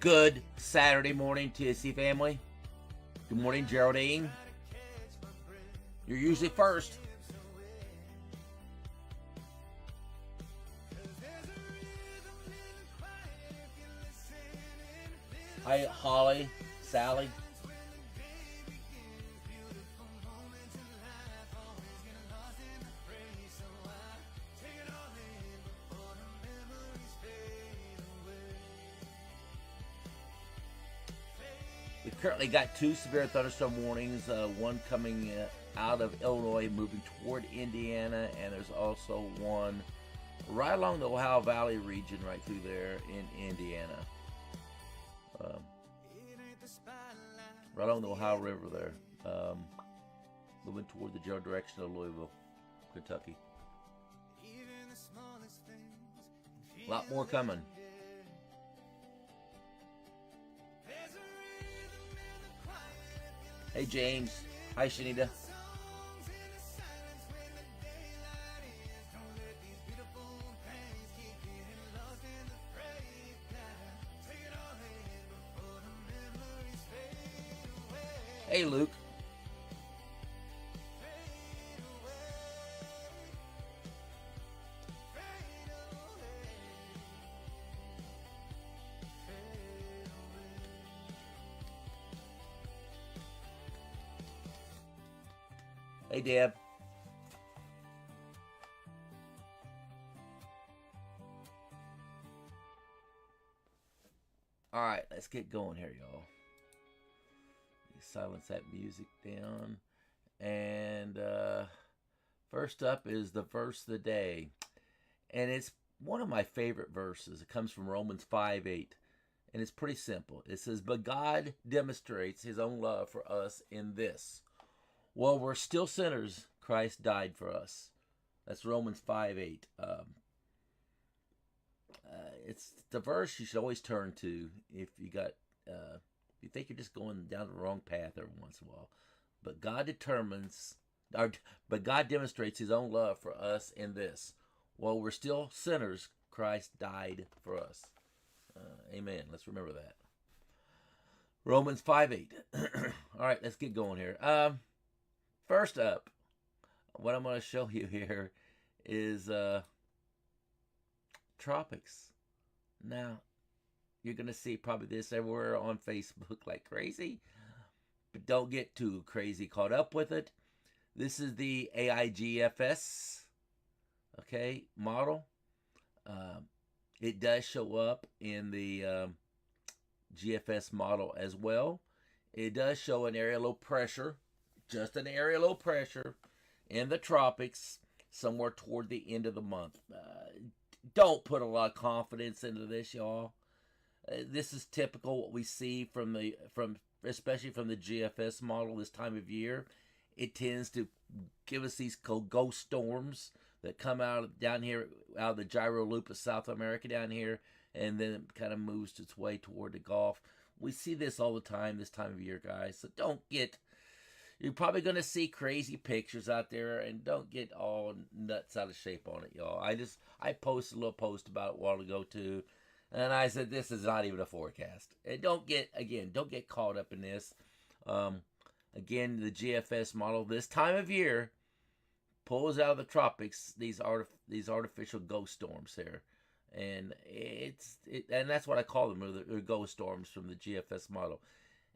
Good Saturday morning, TSC family. Good morning, Geraldine. You're usually first. Hi, Holly, Sally. We currently got two severe thunderstorm warnings, one coming out of Illinois moving toward Indiana, and there's also one right along the Ohio Valley region right through there in Indiana. Right along the Ohio River there, moving toward the general direction of Louisville, Kentucky. A lot more coming. Hey, James. Hi, Shanita. Hey, Luke. Hey, Deb. All right, let's get going here, y'all. Silence that music down. And first up is the verse of the day. And it's one of my favorite verses. It comes from Romans 5:8. And it's pretty simple. It says, "But God demonstrates his own love for us in this. While we're still sinners, Christ died for us." That's Romans 5:8. It's the verse you should always turn to if you got you think you're just going down the wrong path every once in a while. But God demonstrates his own love for us in this. While we're still sinners, Christ died for us. Amen. Let's remember that. Romans 5:8. All right, let's get going here. First up, what I'm going to show you here is tropics. Now, you're going to see probably this everywhere on Facebook like crazy, but don't get too crazy caught up with it. This is the AIGFS, okay, model. It does show up in the GFS model as well. It does show an area low pressure, just an area low pressure in the tropics somewhere toward the end of the month. Don't put a lot of confidence into this, y'all. This is typical what we see from especially from the GFS model this time of year. It tends to give us these ghost storms that come down here out of the gyro loop of South America down here, and then it kind of moves its way toward the Gulf. We see this all the time this time of year, guys. So don't get. You're probably going to see crazy pictures out there, and don't get all nuts out of shape on it, y'all. I posted a little post about it a while ago too, and I said this is not even a forecast. And don't get caught up in this. Again, the GFS model this time of year pulls out of the tropics these artificial ghost storms here, and and that's what I call them, they're ghost storms from the GFS model.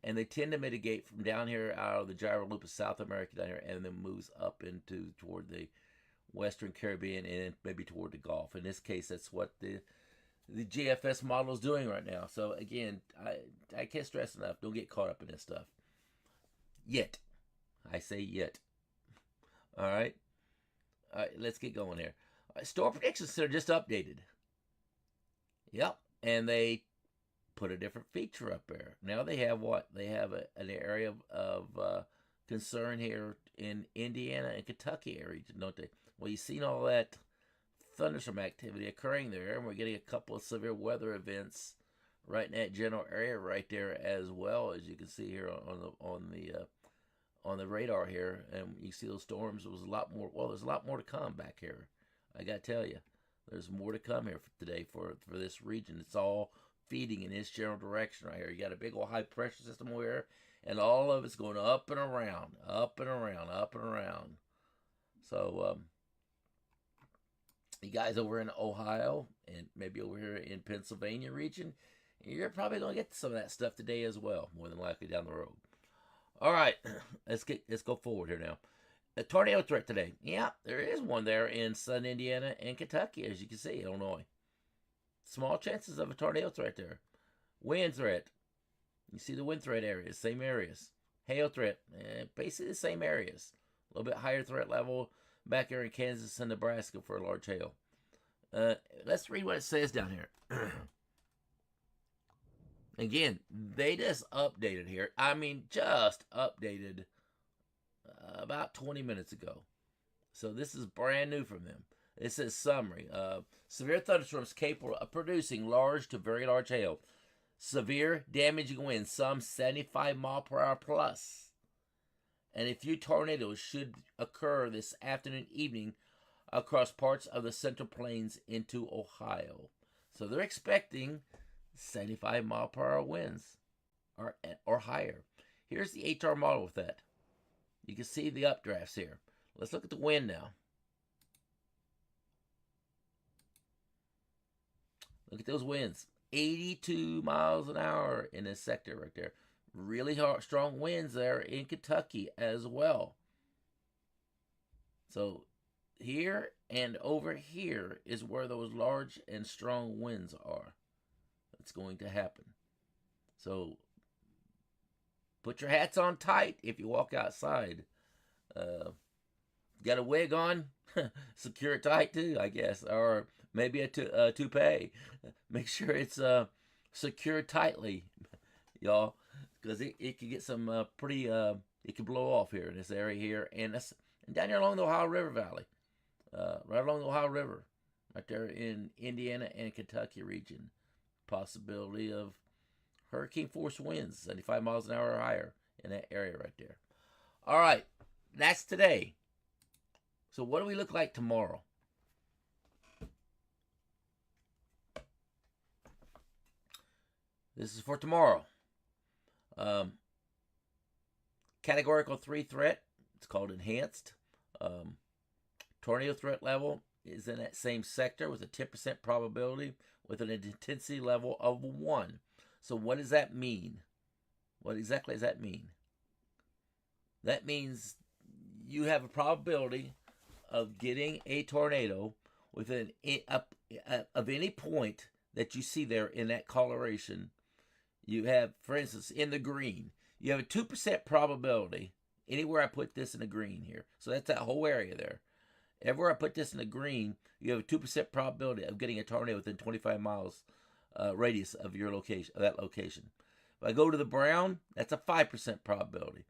And they tend to mitigate from down here out of the gyro loop of South America down here, and then moves up toward the Western Caribbean and maybe toward the Gulf. In this case, that's what the GFS model is doing right now. So again, I can't stress enough. Don't get caught up in this stuff. Yet, I say yet. All right, let's get going here. Storm Prediction Center just updated. Yep, and they put a different feature up there. Now they have what? They have an area of concern here in Indiana and Kentucky area, don't they? Well, you've seen all that thunderstorm activity occurring there, and we're getting a couple of severe weather events right in that general area right there as well, as you can see here on the radar here. And you see those storms. There was a lot more. Well, there's a lot more to come back here. I gotta tell you, there's more to come here today for this region. It's all feeding in this general direction right here. You got a big old high pressure system over here, and all of it's going up and around, up and around, up and around. So you guys over in Ohio and maybe over here in Pennsylvania region, you're probably going to get some of that stuff today as well, more than likely down the road. All right, let's go forward here now. A tornado threat today. Yeah, there is one there in southern Indiana and Kentucky, as you can see, Illinois. Small chances of a tornado threat there. Wind threat. You see the wind threat areas, same areas. Hail threat, basically the same areas. A little bit higher threat level back here in Kansas and Nebraska for a large hail. Let's read what it says down here. Again, they just updated here. I mean, just updated about 20 minutes ago. So this is brand new from them. It says summary. Severe thunderstorms capable of producing large to very large hail. Severe damaging winds, some 75 mile per hour plus. And a few tornadoes should occur this afternoon, evening across parts of the Central Plains into Ohio. So they're expecting 75 mile per hour winds or higher. Here's the HR model with that. You can see the updrafts here. Let's look at the wind now. Look at those winds. 82 miles an hour in this sector right there. Really strong winds there in Kentucky as well. So here and over here is where those large and strong winds are. That's going to happen. So put your hats on tight if you walk outside. Got a wig on? Secure it tight too, I guess. Or maybe a toupee. Make sure it's secured tightly, y'all. Because it can get some pretty, it can blow off here in this area here. And down here along the Ohio River Valley. Right along the Ohio River. Right there in Indiana and Kentucky region. Possibility of hurricane force winds, 75 miles an hour or higher in that area right there. All right, that's today. So what do we look like tomorrow? This is for tomorrow. Categorical 3 threat. It's called enhanced. Tornado threat level is in that same sector with a 10% probability with an intensity level of 1. So what does that mean? What exactly does that mean? That means you have a probability of getting a tornado within of any point that you see there in that coloration. You have, for instance, in the green, you have a 2% probability anywhere I put this in the green here. So that's that whole area there. Everywhere I put this in the green, you have a 2% probability of getting a tornado within 25 miles radius of your location, of that location. If I go to the brown, that's a 5% probability.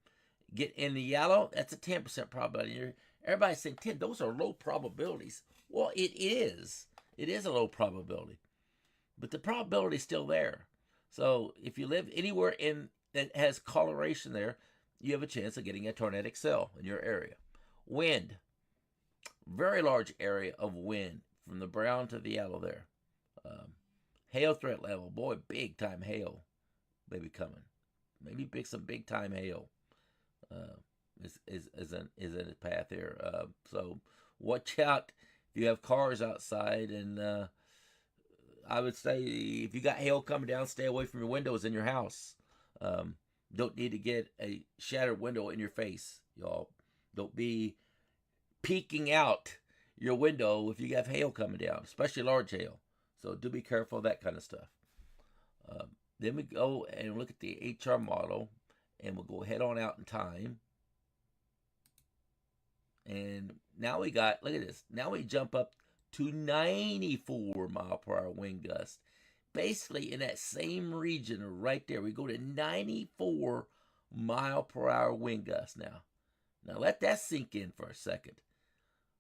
Get in the yellow, that's a 10% probability. Everybody's saying, Tim, those are low probabilities. Well, it is. It is a low probability. But the probability is still there. So if you live anywhere that has coloration there, you have a chance of getting a tornadic cell in your area. Wind. Very large area of wind from the brown to the yellow there. Hail threat level. Boy, big time hail maybe coming. Maybe some big time hail is in its path here. So watch out if you have cars outside. And I would say if you got hail coming down, stay away from your windows in your house. Don't need to get a shattered window in your face, y'all. Don't be peeking out your window if you have hail coming down, especially large hail. So do be careful of that kind of stuff. Then we go and look at the HR model, and we'll go head on out in time. And now we got, look at this. Now we jump up to 94 mile per hour wind gust. Basically in that same region right there, we go to 94 mile per hour wind gust now. Now let that sink in for a second.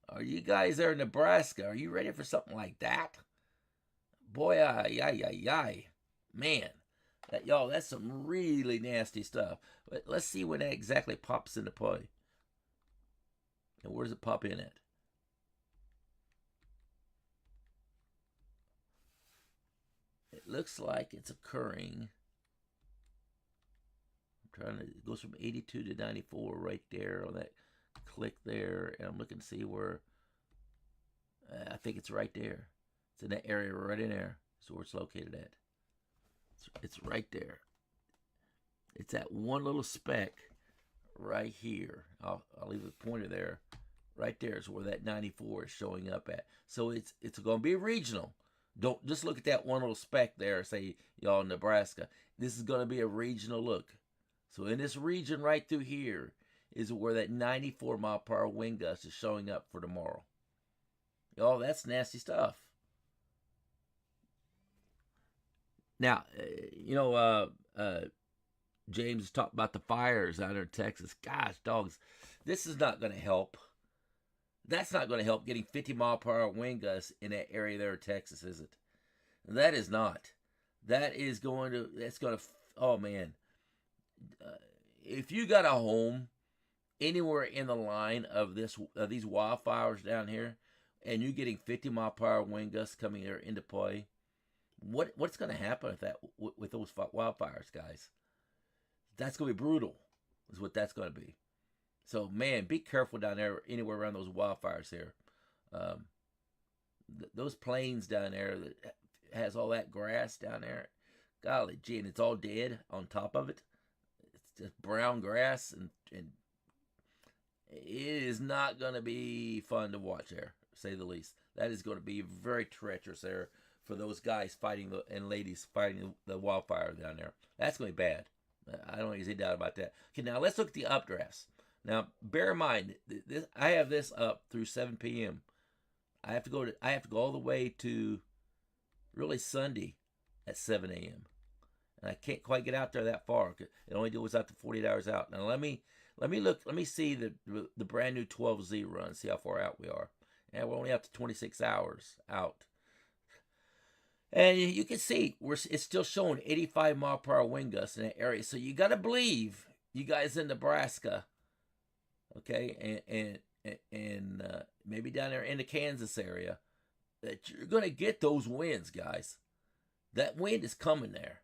Are you guys there in Nebraska? Are you ready for something like that? Boy, man, y'all, that's some really nasty stuff. But let's see when that exactly pops into play. And where does it pop in at? it looks like it's occurring. I'm trying to, it goes from 82 to 94 right there on that click there. And I'm looking to see where, I think it's right there. It's in that area right in there. That's where it's located at. It's right there. It's that one little speck right here. I'll leave a pointer there. Right there is where that 94 is showing up at. So it's going to be regional. Don't just look at that one little speck there and say, y'all, Nebraska. This is going to be a regional look. So in this region right through here is where that 94 mile per hour wind gust is showing up for tomorrow. Y'all, that's nasty stuff. Now, James talked about the fires out there in Texas. Gosh, dogs, this is not going to help. That's not going to help getting 50 mile per hour wind gusts in that area there in Texas, is it? That is not. That's going to, oh man. If you got a home anywhere in the line of these wildfires down here, and you're getting 50 mile per hour wind gusts coming there into play, what's going to happen with those wildfires, guys? That's going to be brutal, is what that's going to be. So, man, be careful down there, anywhere around those wildfires here. Those plains down there that has all that grass down there, golly gee, and it's all dead on top of it. It's just brown grass, and it is not going to be fun to watch there, to say the least. That is going to be very treacherous there for those guys fighting and ladies fighting the wildfire down there. That's going to be bad. I don't think there's any doubt about that. Okay, now let's look at the updrafts. Now, bear in mind, I have this up through 7 p.m. I have to go all the way to really Sunday at 7 a.m. And I can't quite get out there that far. It only goes out to 48 hours out. Now let me see the brand new 12Z run, see how far out we are. And we're only up to 26 hours out. And you can see it's still showing 85 mile per hour wind gusts in that area. So you got to believe, you guys in Nebraska, okay, and maybe down there in the Kansas area, that you're going to get those winds, guys. That wind is coming there.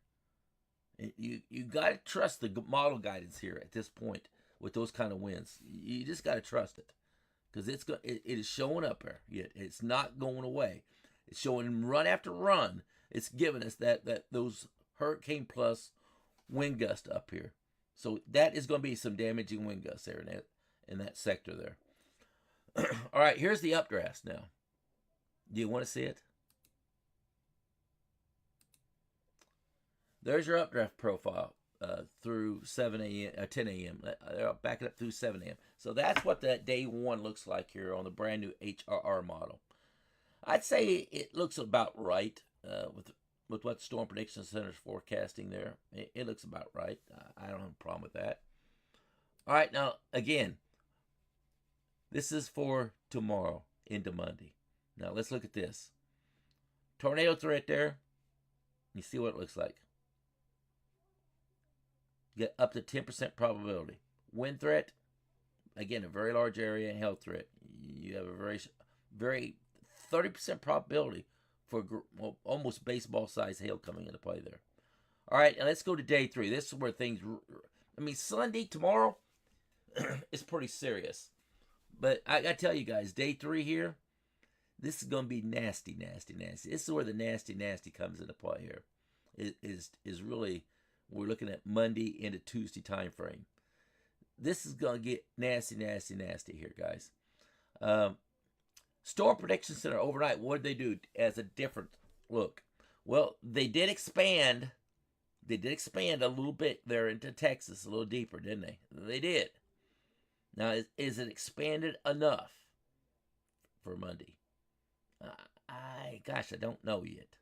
And you got to trust the model guidance here at this point with those kind of winds. You just got to trust it, because it is showing up there. Yet it's not going away. It's showing run after run. It's giving us that those hurricane plus wind gusts up here. So that is going to be some damaging wind gusts there in that sector there. All right, here's the updrafts now. Do you want to see it? There's your updraft profile through 7 a.m. 10 a.m. Back it up through 7 a.m. So that's what that day one looks like here on the brand new HRR model. I'd say it looks about right with what Storm Prediction Center is forecasting there. It looks about right. I don't have a problem with that. All right, now, again, this is for tomorrow into Monday. Now, let's look at this. Tornado threat there. You see what it looks like. You get up to 10% probability. Wind threat, again, a very large area, and hail threat. You have a very 30% probability for almost baseball-sized hail coming into play there. All right, now let's go to day 3. This is where things, Sunday, tomorrow, is pretty serious. But I got to tell you guys, day 3 here, this is going to be nasty, nasty, nasty. This is where the nasty, nasty comes into play here. It is really, we're looking at Monday into Tuesday time frame. This is going to get nasty, nasty, nasty here, guys. Storm Prediction Center overnight, what did they do as a different look? Well, they did expand. They did expand a little bit there into Texas, a little deeper, didn't they? They did. Now, is it expanded enough for Monday? I don't know yet.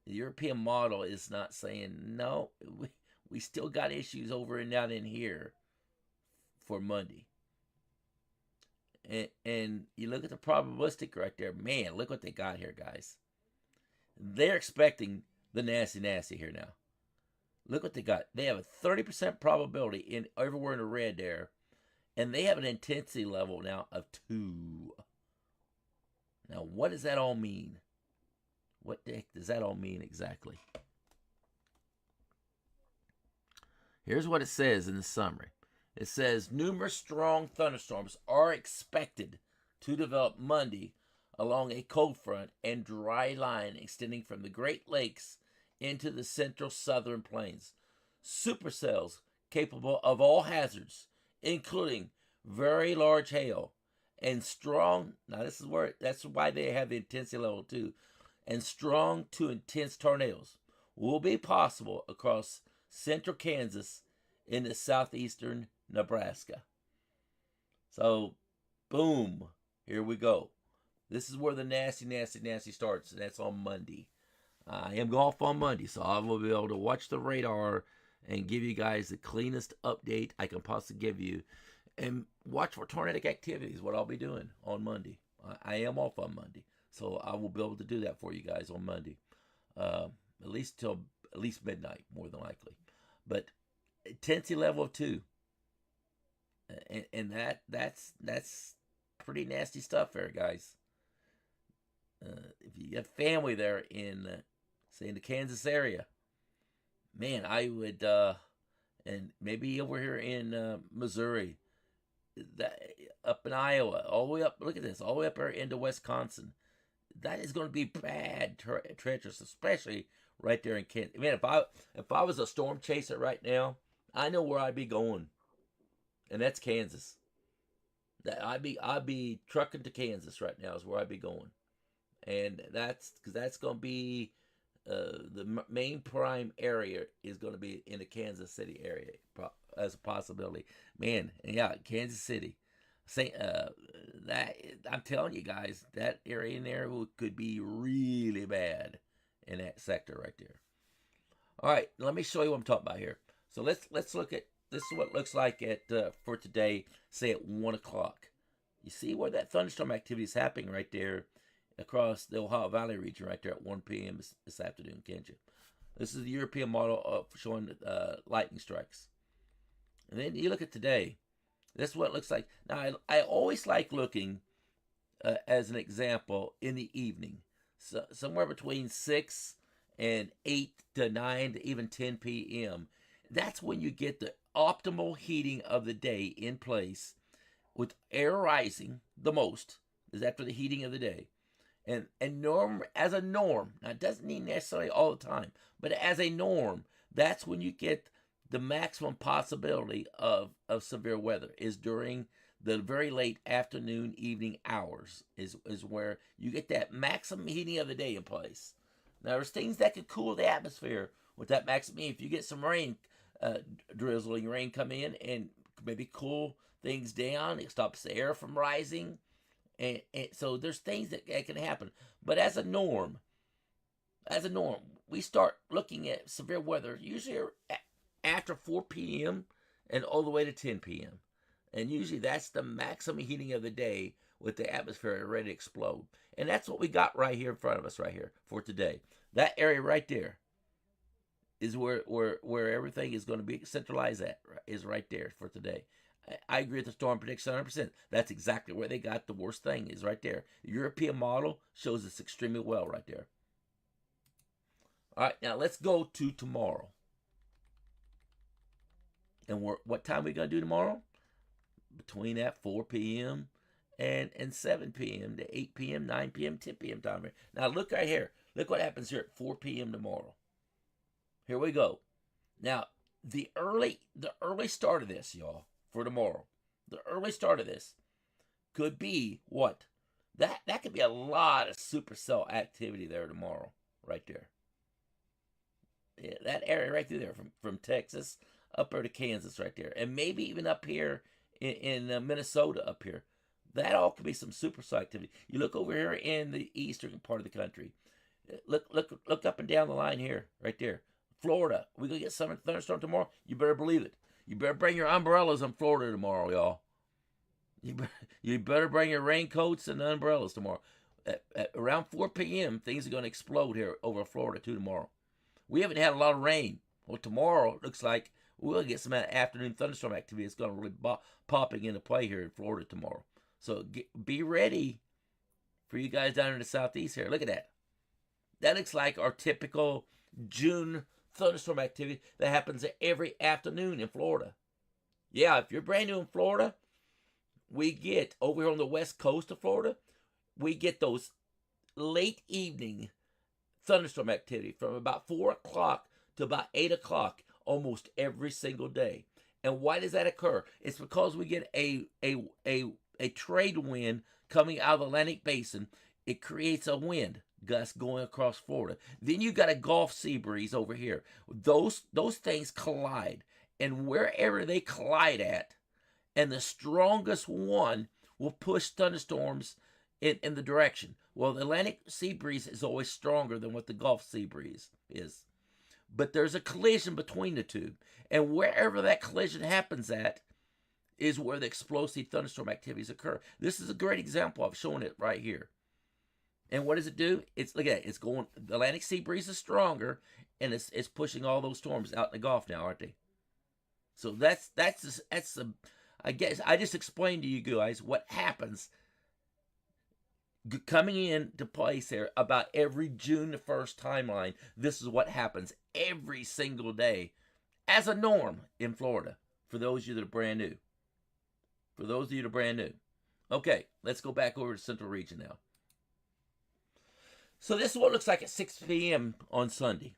The European model is not saying, no, we still got issues over and down in here for Monday. And you look at the probabilistic right there, man, look what they got here, guys. They're expecting the nasty, nasty here now. Look what they got. They have a 30% probability in everywhere in the red there, and they have an intensity level now of 2. Now, what does that all mean? What the heck does that all mean exactly? Here's what it says in the summary. It says numerous strong thunderstorms are expected to develop Monday along a cold front and dry line extending from the Great Lakes into the central southern plains. Supercells capable of all hazards, including very large hail and strong. Now this is where that's why they have the intensity level 2, and strong to intense tornadoes will be possible across central Kansas into southeastern Nebraska. So, boom, here we go. This is where the nasty starts, and that's on Monday. I am off on Monday, so I will be able to watch the radar and give you guys the cleanest update I can possibly give you. And watch for tornadic activity is what I'll be doing on Monday. I am off on Monday, so I will be able to do that for you guys on Monday. At least till at least midnight, more than likely. But intensity level of 2. And that's pretty nasty stuff there, guys. If you have family there in, say, in the Kansas area, man, I would, and maybe over here in Missouri, that up in Iowa, all the way up. Look at this, all the way up there into Wisconsin. That is going to be bad, treacherous, especially right there in Kansas. Man, if I was a storm chaser right now, I know where I'd be going, and that's Kansas. I'd be trucking to Kansas right now is where I'd be going, and that's because that's going to be the main prime area is going to be in the Kansas City area as a possibility. Man, yeah, Kansas City. That I'm telling you guys, that area in there could be really bad in that sector right there. All right, let me show you what I'm talking about here. So let's look at this is what it looks like at for today, say at 1 o'clock. You see where that thunderstorm activity is happening right there across the Ohio Valley region right there at 1 p.m. this afternoon, can't you? This is the European model showing lightning strikes. And then you look at today. This is what it looks like. Now, I always like looking, as an example, in the evening. So, somewhere between 6 and 8 to 9 to even 10 p.m. That's when you get the optimal heating of the day in place, with air rising the most, is after the heating of the day. And as a norm, now it doesn't mean necessarily all the time, but as a norm, that's when you get the maximum possibility of severe weather is during the very late afternoon, evening hours is where you get that maximum heating of the day in place. Now, there's things that could cool the atmosphere with that maximum heat. If you get some rain, drizzling rain come in and maybe cool things down, it stops the air from rising. And so there's things that can happen. But as a norm, we start looking at severe weather usually after 4 p.m. and all the way to 10 p.m. And usually that's the maximum heating of the day with the atmosphere ready to explode. And that's what we got right here in front of us right here for today. That area right there is where everything is going to be centralized at, is right there for today. I agree with the storm prediction 100%. That's exactly where they got the worst thing is right there. The European model shows this extremely well right there. All right, now let's go to tomorrow. And what time are we going to do tomorrow? Between that 4 p.m. and 7 p.m. to 8 p.m., 9 p.m., 10 p.m. time. Now look right here. Look what happens here at 4 p.m. tomorrow. Here we go. Now, the early start of this, y'all, for tomorrow, the early start of this could be what? That could be a lot of supercell activity there tomorrow, right there. Yeah, that area right through there from Texas up there to Kansas right there. And maybe even up here in Minnesota up here. That all could be some supercell activity. You look over here in the eastern part of the country. Look up and down the line here, right there. Florida, we're going to get some thunderstorm tomorrow. You better believe it. You better bring your umbrellas in Florida tomorrow, y'all. You better bring your raincoats and umbrellas tomorrow. At around 4 p.m., things are going to explode here over Florida, too, tomorrow. We haven't had a lot of rain. Well, tomorrow, it looks like we'll get some afternoon thunderstorm activity. It's going to really popping into play here in Florida tomorrow. So be ready for you guys down in the southeast here. Look at that. That looks like our typical June thunderstorm activity that happens every afternoon in Florida. Yeah, if you're brand new in Florida, we get over here on the west coast of Florida, we get those late evening thunderstorm activity from about 4 o'clock to about 8 o'clock almost every single day. And why does that occur? It's because we get a trade wind coming out of the Atlantic Basin. It creates a wind gust going across Florida. Then you got a Gulf sea breeze over here. Those things collide, and wherever they collide at, and the strongest one will push thunderstorms in the direction. Well, the Atlantic sea breeze is always stronger than what the Gulf sea breeze is. But there's a collision between the two. And wherever that collision happens at is where the explosive thunderstorm activities occur. This is a great example. I've shown it right here. And what does it do? It's look at it. It's going. The Atlantic sea breeze is stronger, and it's pushing all those storms out in the Gulf now, aren't they? So that's I guess I just explained to you guys what happens coming into place there about every June the 1st timeline. This is what happens every single day as a norm in Florida for those of you that are brand new. For those of you that are brand new. Okay, let's go back over to Central Region now. So this is what it looks like at 6 p.m. on Sunday.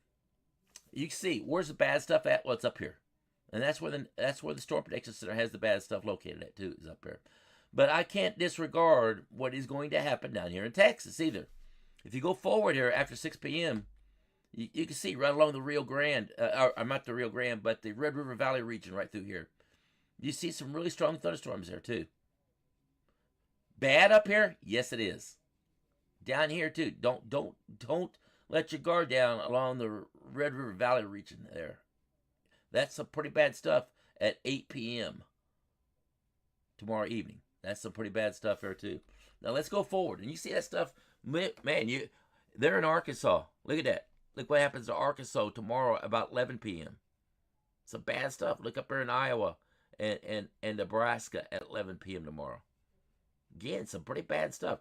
You can see, where's the bad stuff at? Well, it's up here. And that's where the Storm Prediction Center has the bad stuff located at too, is up there. But I can't disregard what is going to happen down here in Texas either. If you go forward here after 6 p.m., you can see right along the Rio Grande, not the Rio Grande, but the Red River Valley region right through here. You see some really strong thunderstorms there too. Bad up here? Yes, it is. Down here too. Don't let your guard down along the Red River Valley region there. That's some pretty bad stuff at 8 p.m. tomorrow evening. That's some pretty bad stuff there too. Now let's go forward. And you see that stuff, man, they're in Arkansas. Look at that. Look what happens to Arkansas tomorrow about 11 p.m. Some bad stuff. Look up there in Iowa and Nebraska at 11 p.m. tomorrow. Again, some pretty bad stuff.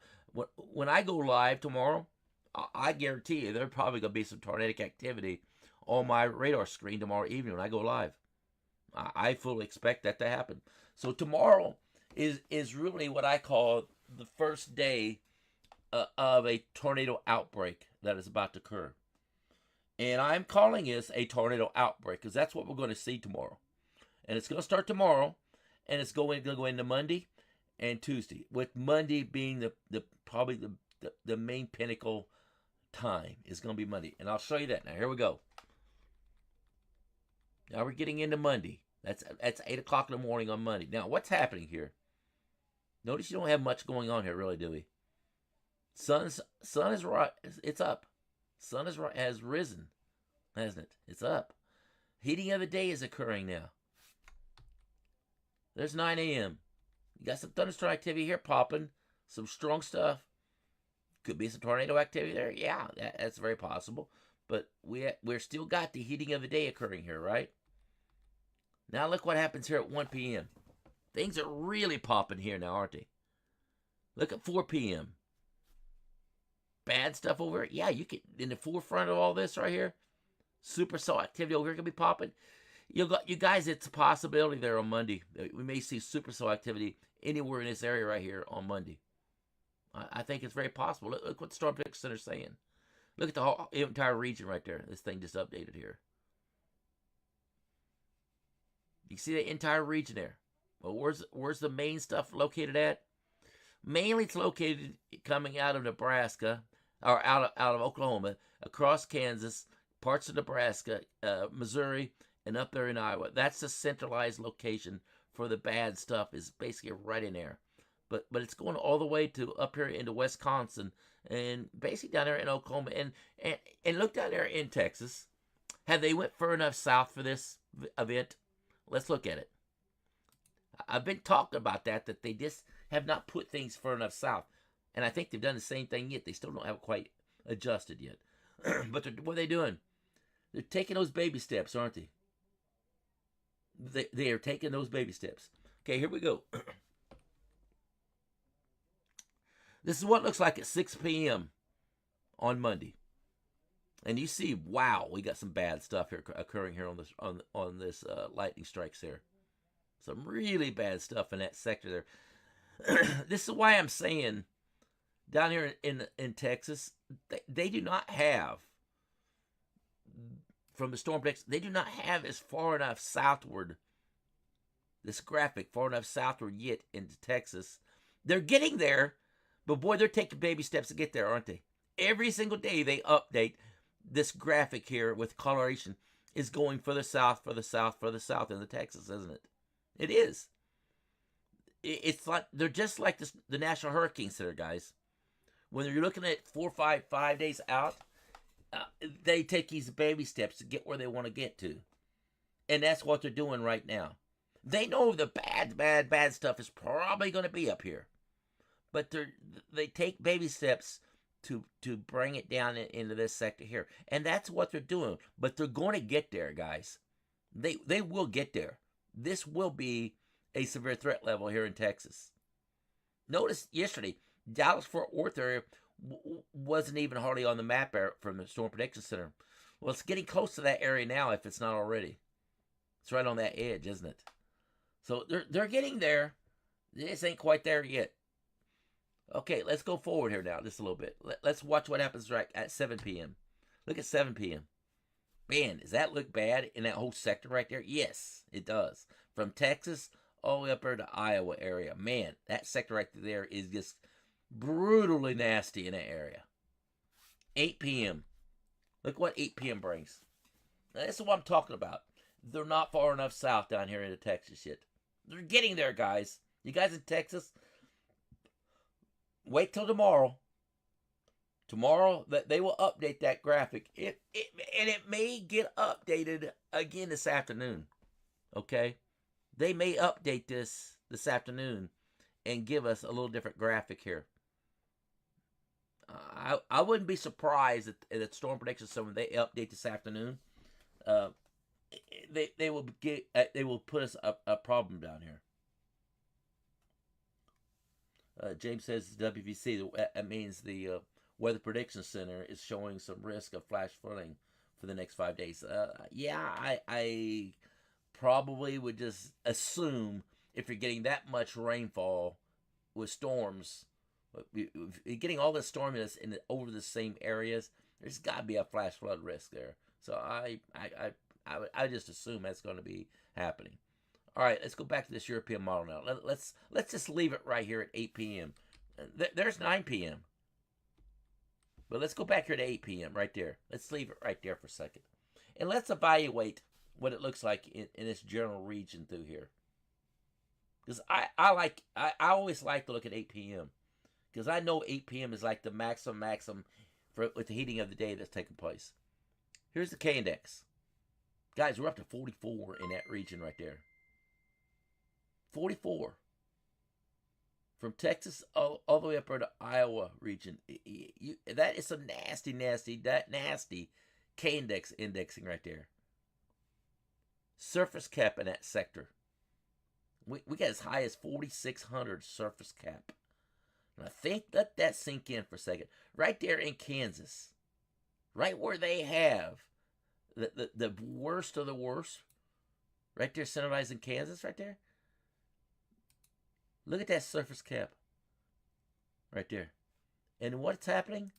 When I go live tomorrow, I guarantee you there's probably going to be some tornadic activity on my radar screen tomorrow evening when I go live. I fully expect that to happen. So tomorrow is really what I call the first day of a tornado outbreak that is about to occur. And I'm calling this a tornado outbreak because that's what we're going to see tomorrow. And it's going to start tomorrow, and it's going to go into Monday and Tuesday, with Monday being probably the main pinnacle time is going to be Monday. And I'll show you that. Now, here we go. Now we're getting into Monday. That's 8 o'clock in the morning on Monday. Now, what's happening here? Notice you don't have much going on here, really, do we? Sun is right. It's up. Sun has risen, hasn't it? It's up. Heating of the day is occurring now. There's 9 a.m. You got some thunderstorm activity here popping. Some strong stuff. Could be some tornado activity there. Yeah, that's very possible. But we're still got the heating of the day occurring here, right? Now look what happens here at 1 p.m. Things are really popping here now, aren't they? Look at 4 p.m. Bad stuff over here. Yeah, you can, in the forefront of all this right here, supercell activity over here can be popping. You guys, it's a possibility there on Monday. We may see supercell activity anywhere in this area right here on Monday. I think it's very possible. Look what the Storm Prediction Center is saying. Look at the whole entire region right there. This thing just updated here. You see the entire region there. Well, where's the main stuff located at? Mainly it's located coming out of Nebraska, or out of Oklahoma, across Kansas, parts of Nebraska, Missouri, and up there in Iowa. That's the centralized location for the bad stuff, is basically right in there. But it's going all the way to up here into Wisconsin and basically down there in Oklahoma and look down there in Texas. Have they went far enough south for this event? Let's look at it. I've been talking about that they just have not put things far enough south. And I think they've done the same thing yet. They still don't have it quite adjusted yet. But what are they doing? They're taking those baby steps, aren't they? They are taking those baby steps. Okay, here we go. This is what it looks like at 6 p.m. on Monday. And you see, wow, we got some bad stuff here occurring here on this lightning strikes here. Some really bad stuff in that sector there. This is why I'm saying down here in Texas, they do not have, from the storm prediction, they do not have as far enough southward, this graphic far enough southward yet into Texas. They're getting there, but boy, they're taking baby steps to get there, aren't they? Every single day they update this graphic here with coloration is going further south, further south, further south into Texas, isn't it? It is. It's like they're just like the National Hurricane Center, guys. When you're looking at 4, 5 days out, they take these baby steps to get where they want to get to, and that's what they're doing right now. They know the bad stuff is probably going to be up here, but they take baby steps to bring it down into this sector here, and that's what they're doing. But they're going to get there, guys. They will get there. This will be a severe threat level here in Texas. Notice yesterday, Dallas-Fort Worth area wasn't even hardly on the map from the Storm Prediction Center. Well, it's getting close to that area now if it's not already. It's right on that edge, isn't it? So they're getting there. This ain't quite there yet. Okay, let's go forward here now just a little bit. Let's watch what happens right at 7 p.m. Look at 7 p.m. Man, does that look bad in that whole sector right there? Yes, it does. From Texas all the way up there to Iowa area. Man, that sector right there is just brutally nasty in that area. 8 p.m. Look what 8 p.m. brings. Now, this is what I'm talking about. They're not far enough south down here into Texas yet. They're getting there, guys. You guys in Texas, wait till tomorrow. Tomorrow, they will update that graphic. And it may get updated again this afternoon. Okay? They may update this afternoon and give us a little different graphic here. I wouldn't be surprised at Storm Prediction Center they update this afternoon. They will put us a problem down here. James says WVC. That means the Weather Prediction Center is showing some risk of flash flooding for the next 5 days. Yeah, I probably would just assume if you're getting that much rainfall with storms, you're getting all this storminess over the same areas, there's got to be a flash flood risk there. So I just assume that's going to be happening. All right, let's go back to this European model now. Let's just leave it right here at 8 p.m. There's 9 p.m. But let's go back here to 8 p.m. right there. Let's leave it right there for a second. And let's evaluate what it looks like in this general region through here. Because I always like to look at 8 p.m. Because I know 8 p.m. is like the maximum with the heating of the day that's taking place. Here's the K-index. Guys, we're up to 44 in that region right there. 44. From Texas all the way up to the Iowa region. That is some nasty K-index indexing right there. Surface cap in that sector. We got as high as 4,600 surface cap. And I think let that sink in for a second. Right there in Kansas. Right where they have the worst of the worst. Right there centralized in Kansas right there. Look at that surface cap. Right there. And what's happening?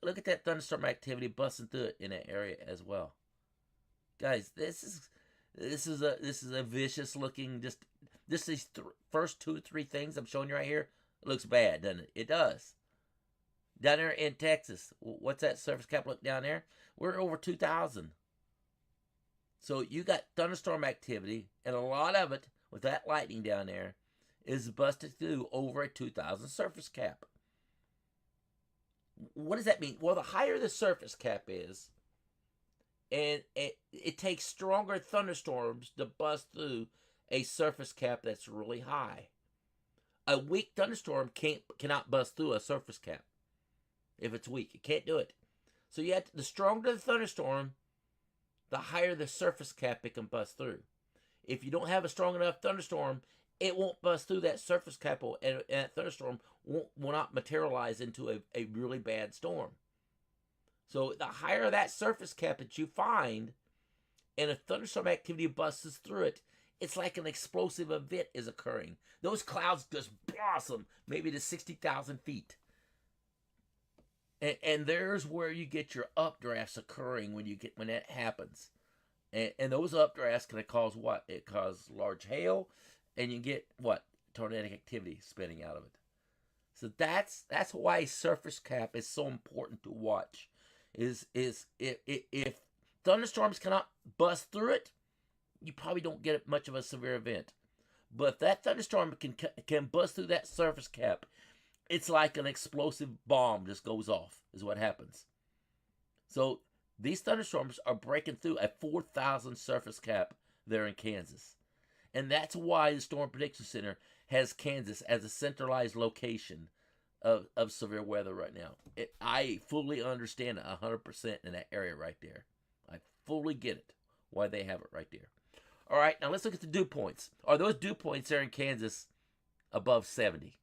Look at that thunderstorm activity busting through it in that area as well. Guys, this is a vicious looking these first 2 or 3 things I'm showing you right here. It looks bad, doesn't it? It does. Down there in Texas, what's that surface cap look down there? We're over 2,000. So you got thunderstorm activity, and a lot of it with that lightning down there is busted through over a 2,000 surface cap. What does that mean? Well, the higher the surface cap is, and it takes stronger thunderstorms to bust through a surface cap that's really high. A weak thunderstorm cannot bust through a surface cap. If it's weak, it can't do it. So the stronger the thunderstorm, the higher the surface cap it can bust through. If you don't have a strong enough thunderstorm, it won't bust through that surface cap, and that thunderstorm will not materialize into a really bad storm. So the higher that surface cap that you find, and if thunderstorm activity busts through it, it's like an explosive event is occurring. Those clouds just blossom, maybe to 60,000 feet. And there's where you get your updrafts occurring when that happens. And those updrafts can cause what? It causes large hail, and you get what? Tornadic activity spinning out of it. So that's why surface cap is so important to watch. Is if thunderstorms cannot bust through it, you probably don't get much of a severe event. But if that thunderstorm can bust through that surface cap, it's like an explosive bomb just goes off, is what happens. So these thunderstorms are breaking through a 4,000 surface cap there in Kansas. And that's why the Storm Prediction Center has Kansas as a centralized location of severe weather right now. I fully understand 100% in that area right there. I fully get it, why they have it right there. All right, now let's look at the dew points. Are those dew points there in Kansas above 70?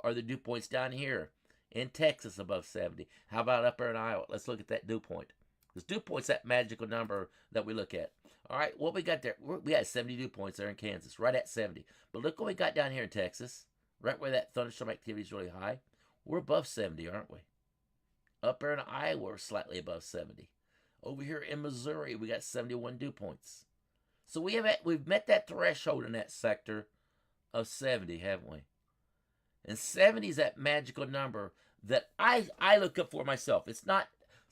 Are the dew points down here in Texas above 70? How about up there in Iowa? Let's look at that dew point. Because dew point's that magical number that we look at. All right, what we got there? We got 70 dew points there in Kansas, right at 70. But look what we got down here in Texas, right where that thunderstorm activity is really high. We're above 70, aren't we? Up there in Iowa, we're slightly above 70. Over here in Missouri, we got 71 dew points. So we've met that threshold in that sector of 70, haven't we? And 70 is that magical number that I look up for myself. It's not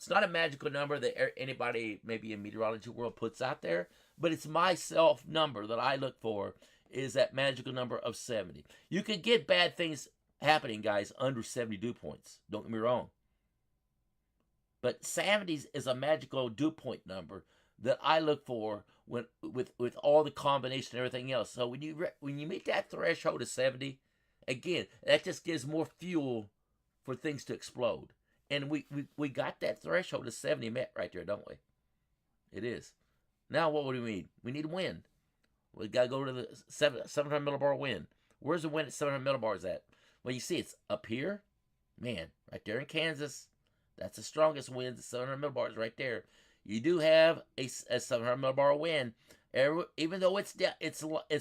a magical number that anybody maybe in meteorology world puts out there, but it's my self number that I look for, is that magical number of 70. You could get bad things happening, guys, under 70 dew points. Don't get me wrong. But 70 is a magical dew point number that I look for with all the combination and everything else. So when you meet that threshold of 70, again, that just gives more fuel for things to explode. And we got that threshold of 70 met right there, don't we? It is. Now what do we need? We need wind. We got to go to the 700 millibar wind. Where's the wind at 700 millibars at? Well, you see it's up here. Man, right there in Kansas. That's the strongest wind at 700 millibars right there. You do have a 700 millibar wind. Even though it's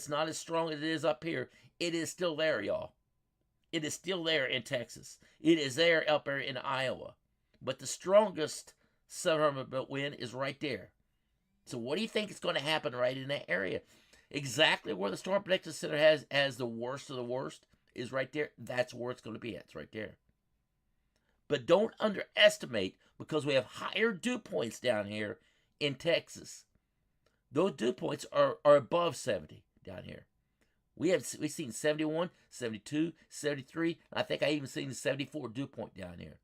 not as strong as it is up here, it is still there, y'all. It is still there in Texas. It is there up there in Iowa. But the strongest 700 wind is right there. So what do you think is going to happen right in that area? Exactly where the Storm Prediction Center has the worst of the worst is right there. That's where it's going to be at. It's right there. But don't underestimate, because we have higher dew points down here in Texas. Those dew points are above 70 down here. We've seen 71, 72, 73. I think I even seen the 74 dew point down here.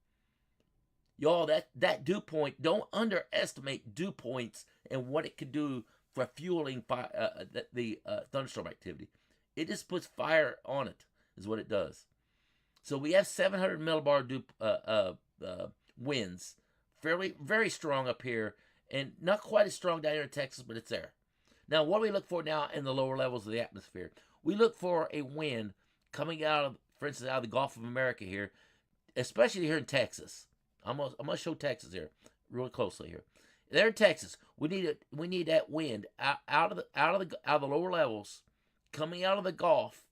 Y'all, that dew point, don't underestimate dew points and what it can do for fueling the thunderstorm activity. It just puts fire on it, is what it does. So we have 700 millibar winds, very strong up here, and not quite as strong down here in Texas, but it's there. Now, what do we look for now in the lower levels of the atmosphere? We look for a wind coming out of, for instance, out of the Gulf of America here, especially here in Texas. I'm gonna show Texas here really closely here. There in Texas, we need that wind out of the lower levels, coming out of the Gulf,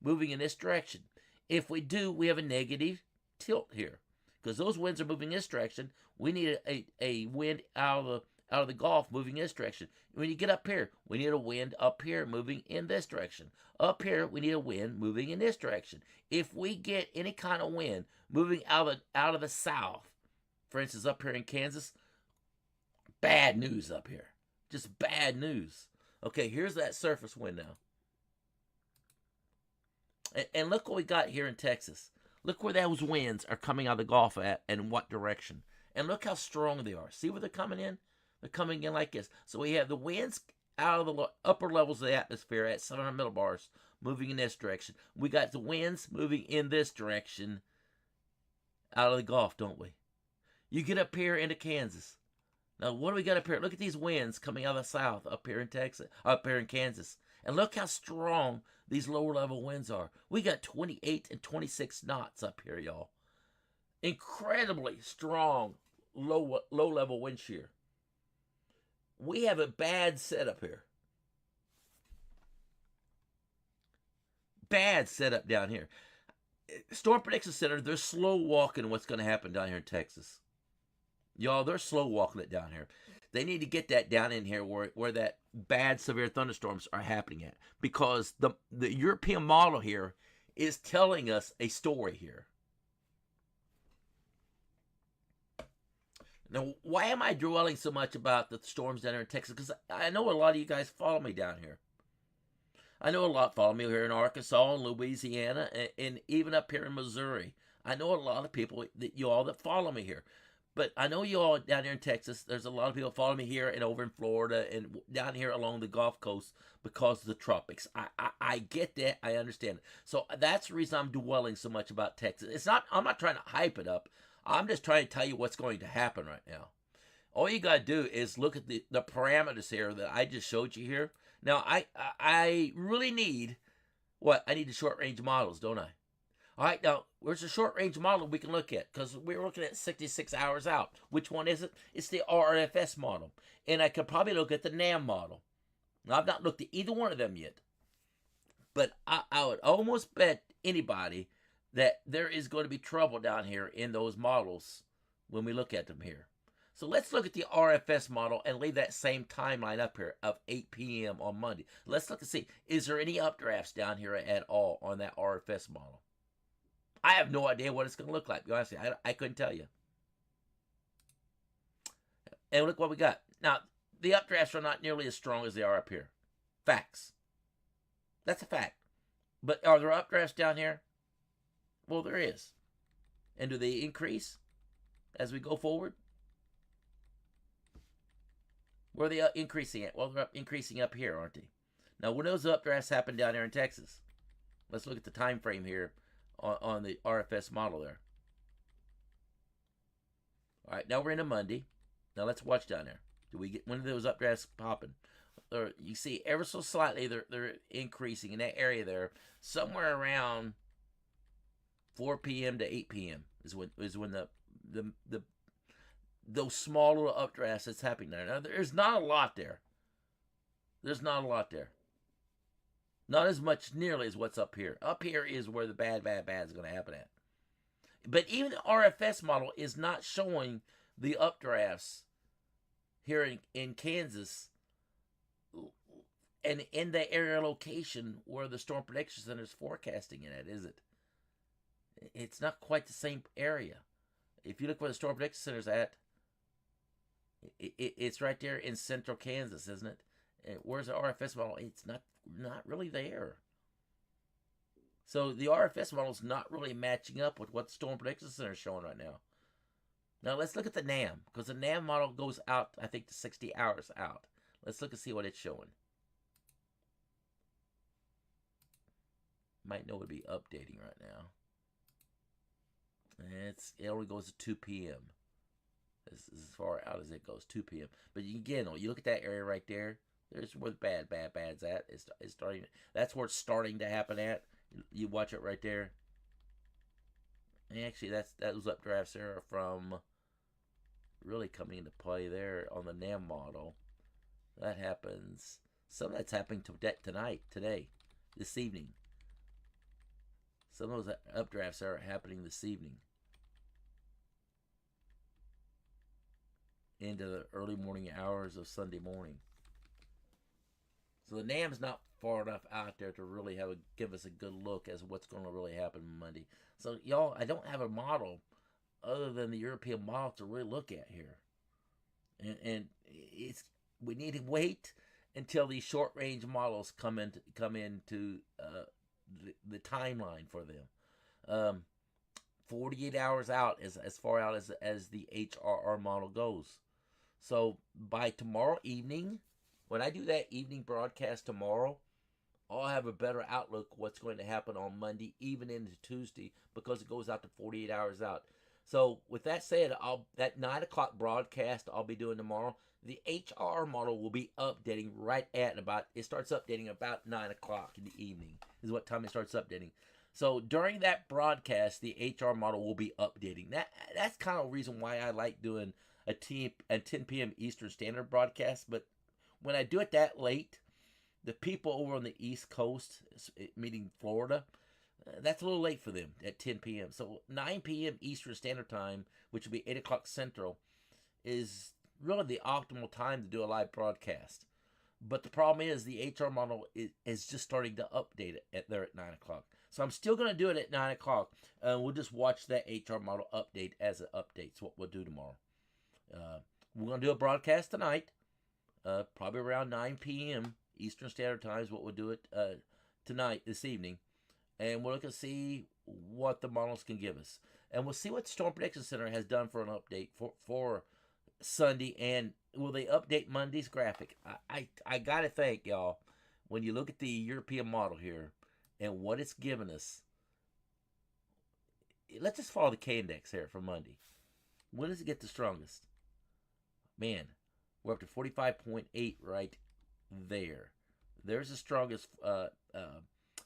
moving in this direction. If we do, we have a negative tilt here, because those winds are moving this direction. We need a wind out of the Gulf moving this direction. When you get up here, we need a wind up here moving in this direction. Up here, we need a wind moving in this direction. If we get any kind of wind moving out of the south, for instance, up here in Kansas, bad news up here. Just bad news. Okay, here's that surface wind now. And look what we got here in Texas. Look where those winds are coming out of the Gulf at and what direction. And look how strong they are. See where they're coming in? They're coming in like this. So we have the winds out of the upper levels of the atmosphere at 700 millibars moving in this direction. We got the winds moving in this direction out of the Gulf, don't we? You get up here into Kansas. Now, what do we got up here? Look at these winds coming out of the south up here in Texas, up here in Kansas. And look how strong these lower level winds are. We got 28 and 26 knots up here, y'all. Incredibly strong low level wind shear. We have a bad setup here. Bad setup down here. Storm Prediction Center, they're slow walking what's going to happen down here in Texas. Y'all, they're slow walking it down here. They need to get that down in here where that bad severe thunderstorms are happening at, because the European model here is telling us a story here. Now, why am I dwelling so much about the storms down here in Texas? Because I know a lot of you guys follow me down here. I know a lot follow me here in Arkansas and Louisiana, and even up here in Missouri. I know a lot of people that follow me here. But I know you all down here in Texas, there's a lot of people follow me here and over in Florida and down here along the Gulf Coast because of the tropics. I get that. I understand it. So that's the reason I'm dwelling so much about Texas. I'm not trying to hype it up. I'm just trying to tell you what's going to happen right now. All you got to do is look at the parameters here that I just showed you here. Now, I really need, I need the short-range models, don't I? All right, now, where's the short-range model we can look at? Because we're looking at 66 hours out. Which one is it? It's the RFS model. And I could probably look at the NAM model. Now, I've not looked at either one of them yet. But I would almost bet anybody that there is going to be trouble down here in those models when we look at them here. So let's look at the RFS model and leave that same timeline up here of 8 p.m. on Monday. Let's look and see, is there any updrafts down here at all on that RFS model? I have no idea what it's going to look like. Honestly, I couldn't tell you. And look what we got. Now, the updrafts are not nearly as strong as they are up here. Facts. That's a fact. But are there updrafts down here? Well, there is. And do they increase as we go forward? Where are they increasing at? Well, they're increasing up here, aren't they? Now, when those updrafts happen down here in Texas, let's look at the time frame here on the RFS model there. All right, now we're into Monday. Now let's watch down there. Do we get, when are those updrafts popping? You see, ever so slightly, they're increasing in that area there. Somewhere around 4 p.m. to 8 p.m. is when those small little updrafts that's happening there. Now, there's not a lot there. There's not a lot there. Not as much nearly as what's up here. Up here is where the bad is going to happen at. But even the RFS model is not showing the updrafts here in Kansas and in the area location where the Storm Prediction Center is forecasting it at, is it? It's not quite the same area. If you look where the Storm Prediction Center is at, it's right there in central Kansas, isn't it? And where's the RFS model? It's not really there. So the RFS model is not really matching up with what the Storm Prediction Center is showing right now. Now let's look at the NAM, because the NAM model goes out, I think, to 60 hours out. Let's look and see what it's showing. Might know it would be updating right now. It only goes to 2 p.m. As far out as it goes, 2 p.m. But again, you look at that area right there. There's where the bad's at. It's starting. That's where it's starting to happen at. You watch it right there. And actually, those updrafts there are from really coming into play there on the NAM model. That happens. Some of that's happening today, this evening. Some of those updrafts are happening this evening. Into the early morning hours of Sunday morning. So the NAM's not far enough out there to really give us a good look as what's going to really happen Monday. So y'all, I don't have a model other than the European model to really look at here. And we need to wait until these short range models come into the timeline for them. 48 hours out is as far out as the HRR model goes. So by tomorrow evening, when I do that evening broadcast tomorrow, I'll have a better outlook what's going to happen on Monday, even into Tuesday, because it goes out to 48 hours out. So with that said, that 9 o'clock broadcast I'll be doing tomorrow, the HR model will be updating it starts updating about 9 o'clock in the evening is what time it starts updating. So during that broadcast, the HR model will be updating. That's kind of the reason why I like doing a 10 p.m. Eastern Standard broadcast. But when I do it that late, the people over on the East Coast, meaning Florida, that's a little late for them at 10 p.m. So 9 p.m. Eastern Standard Time, which will be 8 o'clock Central, is really the optimal time to do a live broadcast. But the problem is the HR model is just starting to update it there at 9 o'clock. So I'm still going to do it at 9 o'clock. We'll just watch that HR model update as it updates, what we'll do tomorrow. We're going to do a broadcast tonight, probably around 9 p.m. Eastern Standard Time is what we'll do it tonight, this evening. And we'll look and see what the models can give us. And we'll see what Storm Prediction Center has done for an update for Sunday. And will they update Monday's graphic? I got to think, y'all, when you look at the European model here and what it's given us, let's just follow the K-index here for Monday. When does it get the strongest? Man, we're up to 45.8 right there. There's the strongest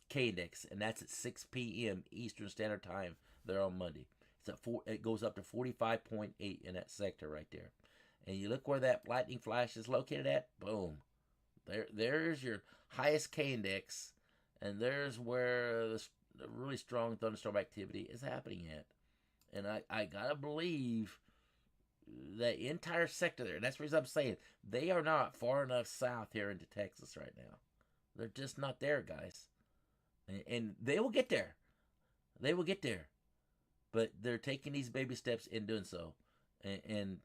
K-index, and that's at 6 p.m. Eastern Standard Time there on Monday. It goes up to 45.8 in that sector right there. And you look where that lightning flash is located at, boom. There's your highest K-index, and there's where the really strong thunderstorm activity is happening at. And I gotta believe the entire sector there, and that's the reason I'm saying they are not far enough south here into Texas right now. They're just not there, guys. And they will get there. They will get there. But they're taking these baby steps in doing so. And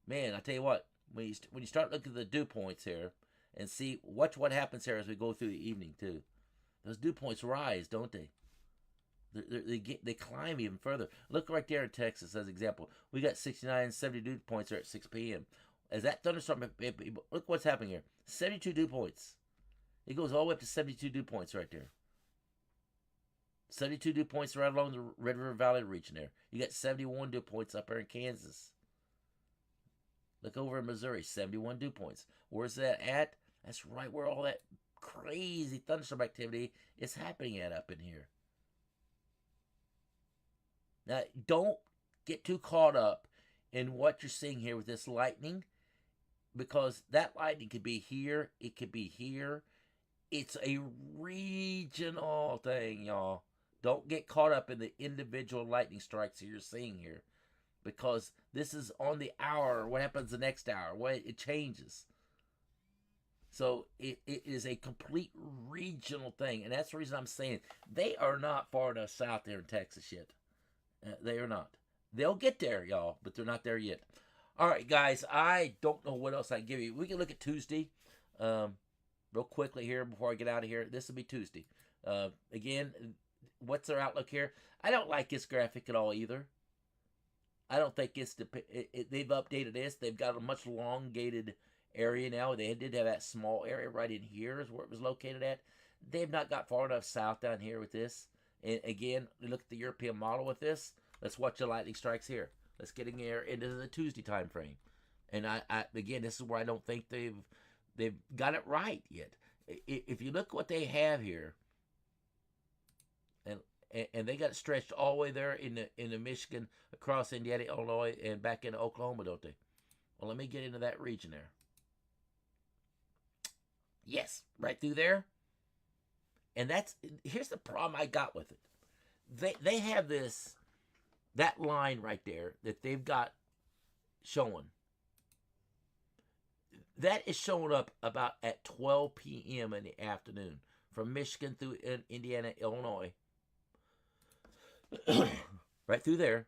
man, I tell you what, when you start looking at the dew points here and see watch what happens here as we go through the evening too. Those dew points rise, don't they? They climb even further. Look right there in Texas as an example. We got 69, 70 dew points there at 6 p.m. As that thunderstorm, look what's happening here. 72 dew points. It goes all the way up to 72 dew points right there. 72 dew points right along the Red River Valley region there. You got 71 dew points up there in Kansas. Look over in Missouri, 71 dew points. Where's that at? That's right where all that crazy thunderstorm activity is happening at up in here. Now, don't get too caught up in what you're seeing here with this lightning, because that lightning could be here, it could be here. It's a regional thing, y'all. Don't get caught up in the individual lightning strikes that you're seeing here, because this is on the hour. What happens the next hour? It changes. So it is a complete regional thing, and that's the reason I'm saying they are not far enough south there in Texas yet. They are not. They'll get there, y'all, but they're not there yet. All right, guys, I don't know what else I can give you. We can look at Tuesday real quickly here before I get out of here. This will be Tuesday. Again, what's their outlook here? I don't like this graphic at all either. I don't think they've updated this. They've got a much elongated area now. They did have that small area right in here is where it was located at. They've not got far enough south down here with this. And again, look at the European model with this. Let's watch the lightning strikes here. Let's get in here into the Tuesday time frame. And I again, this is where I don't think they've got it right yet. If you look what they have here, and they got it stretched all the way there in the Michigan, across Indiana, Illinois, and back into Oklahoma, don't they? Well, let me get into that region there. Yes, right through there. And here's the problem I got with it. They have that line right there that they've got showing. That is showing up about at 12 p.m. in the afternoon from Michigan through Indiana, Illinois. Right through there.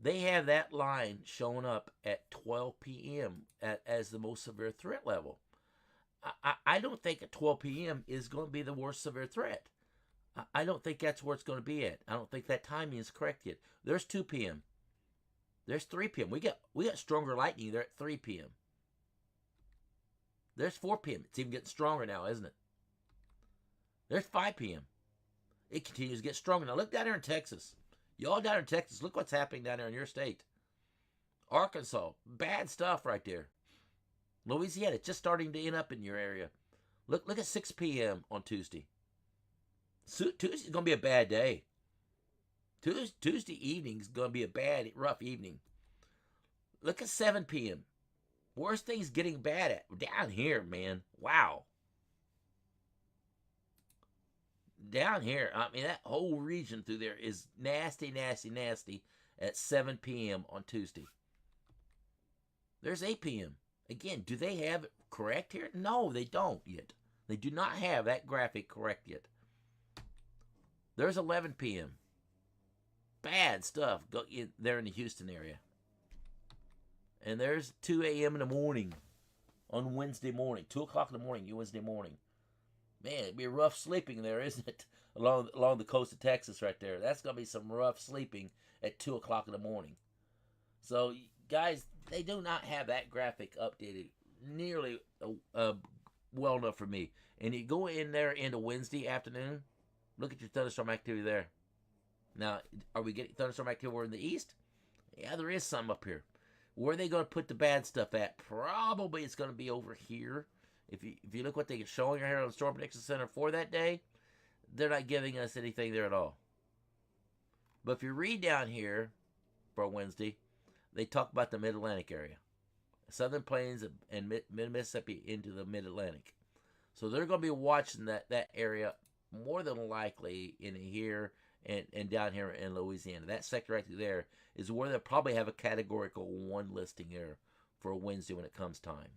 They have that line showing up at 12 p.m. as the most severe threat level. I don't think at 12 p.m. is going to be the worst severe threat. I don't think that's where it's going to be at. I don't think that timing is correct yet. There's 2 p.m. There's 3 p.m. We got stronger lightning there at 3 p.m. There's 4 p.m. It's even getting stronger now, isn't it? There's 5 p.m. It continues to get stronger. Now look down there in Texas. Y'all down in Texas, look what's happening down there in your state. Arkansas, bad stuff right there. Louisiana, it's just starting to end up in your area. Look at 6 p.m. on Tuesday. Tuesday's going to be a bad day. Tuesday evening's going to be a bad, rough evening. Look at 7 p.m. Where's things getting bad at? Down here, man. Wow. Down here, I mean, that whole region through there is nasty, nasty, nasty at 7 p.m. on Tuesday. There's 8 p.m. Again, do they have it correct here? No, they don't yet. They do not have that graphic correct yet. There's 11 p.m. Bad stuff there in the Houston area. And there's 2 a.m. in the morning on Wednesday morning. 2 o'clock in the morning, Wednesday morning. Man, it'd be rough sleeping there, isn't it? Along the coast of Texas right there. That's going to be some rough sleeping at 2 o'clock in the morning. So, guys, they do not have that graphic updated nearly well enough for me. And you go in there into Wednesday afternoon, look at your thunderstorm activity there. Now, are we getting thunderstorm activity over in the east? Yeah, there is some up here. Where are they going to put the bad stuff at? Probably it's going to be over here. If you look what they're showing here on the Storm Prediction Center for that day, they're not giving us anything there at all. But if you read down here for Wednesday, they talk about the Mid-Atlantic area. Southern Plains and Mid-Mississippi into the Mid-Atlantic. So they're going to be watching that area more than likely in here and down here in Louisiana. That sector right there is where they'll probably have a categorical 1 listing there for Wednesday when it comes time.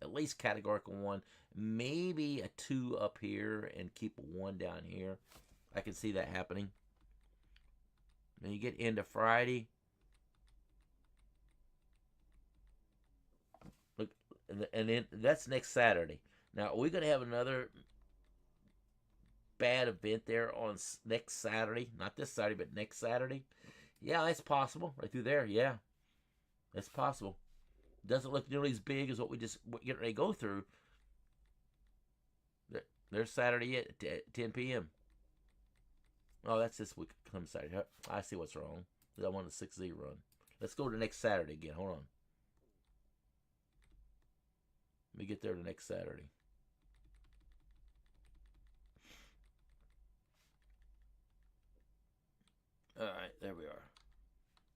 At least categorical 1, maybe a 2 up here and keep a 1 down here. I can see that happening. Then you get into Friday. Look, and then that's next Saturday. Now, are we going to have another bad event there on next Saturday? Not this Saturday, but next Saturday? Yeah, that's possible. Right through there, yeah. That's possible. Doesn't look nearly as big as what we just get ready to go through. There's Saturday at 10 p.m. Oh, that's this week. Come Saturday. I see what's wrong. I want a 6Z run. Let's go to next Saturday again. Hold on. Let me get there to next Saturday. All right, there we are.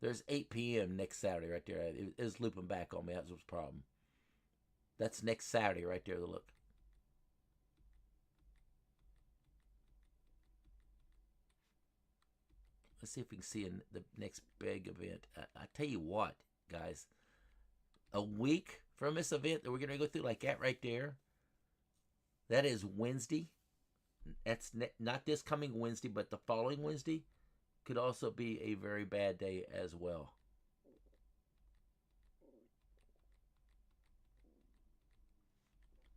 There's 8 p.m. next Saturday right there. It is looping back on me. That's what's the problem. That's next Saturday right there. Look. Let's see if we can see the next big event. I tell you what, guys. A week from this event that we're going to go through like that right there. That is Wednesday. That's not this coming Wednesday, but the following Wednesday. Could also be a very bad day as well.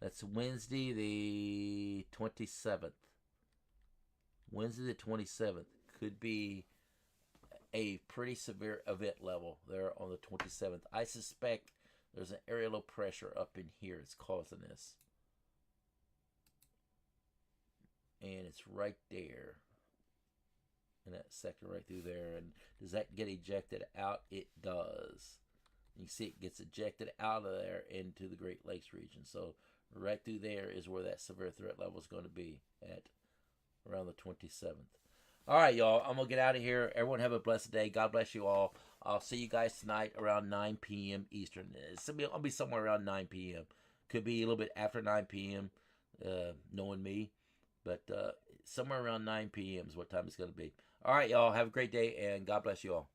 That's Wednesday the 27th. Wednesday the 27th could be a pretty severe event level there on the 27th. I suspect there's an area low pressure up in here. It's causing this. And it's right there. In that sector right through there. And does that get ejected out? It does. You see it gets ejected out of there into the Great Lakes region. So right through there is where that severe threat level is going to be at around the 27th. All right, y'all. I'm going to get out of here. Everyone have a blessed day. God bless you all. I'll see you guys tonight around 9 p.m. Eastern. I'll be somewhere around 9 p.m. Could be a little bit after 9 p.m., knowing me. But somewhere around 9 p.m. is what time it's going to be. All right, y'all. Have a great day, and God bless you all.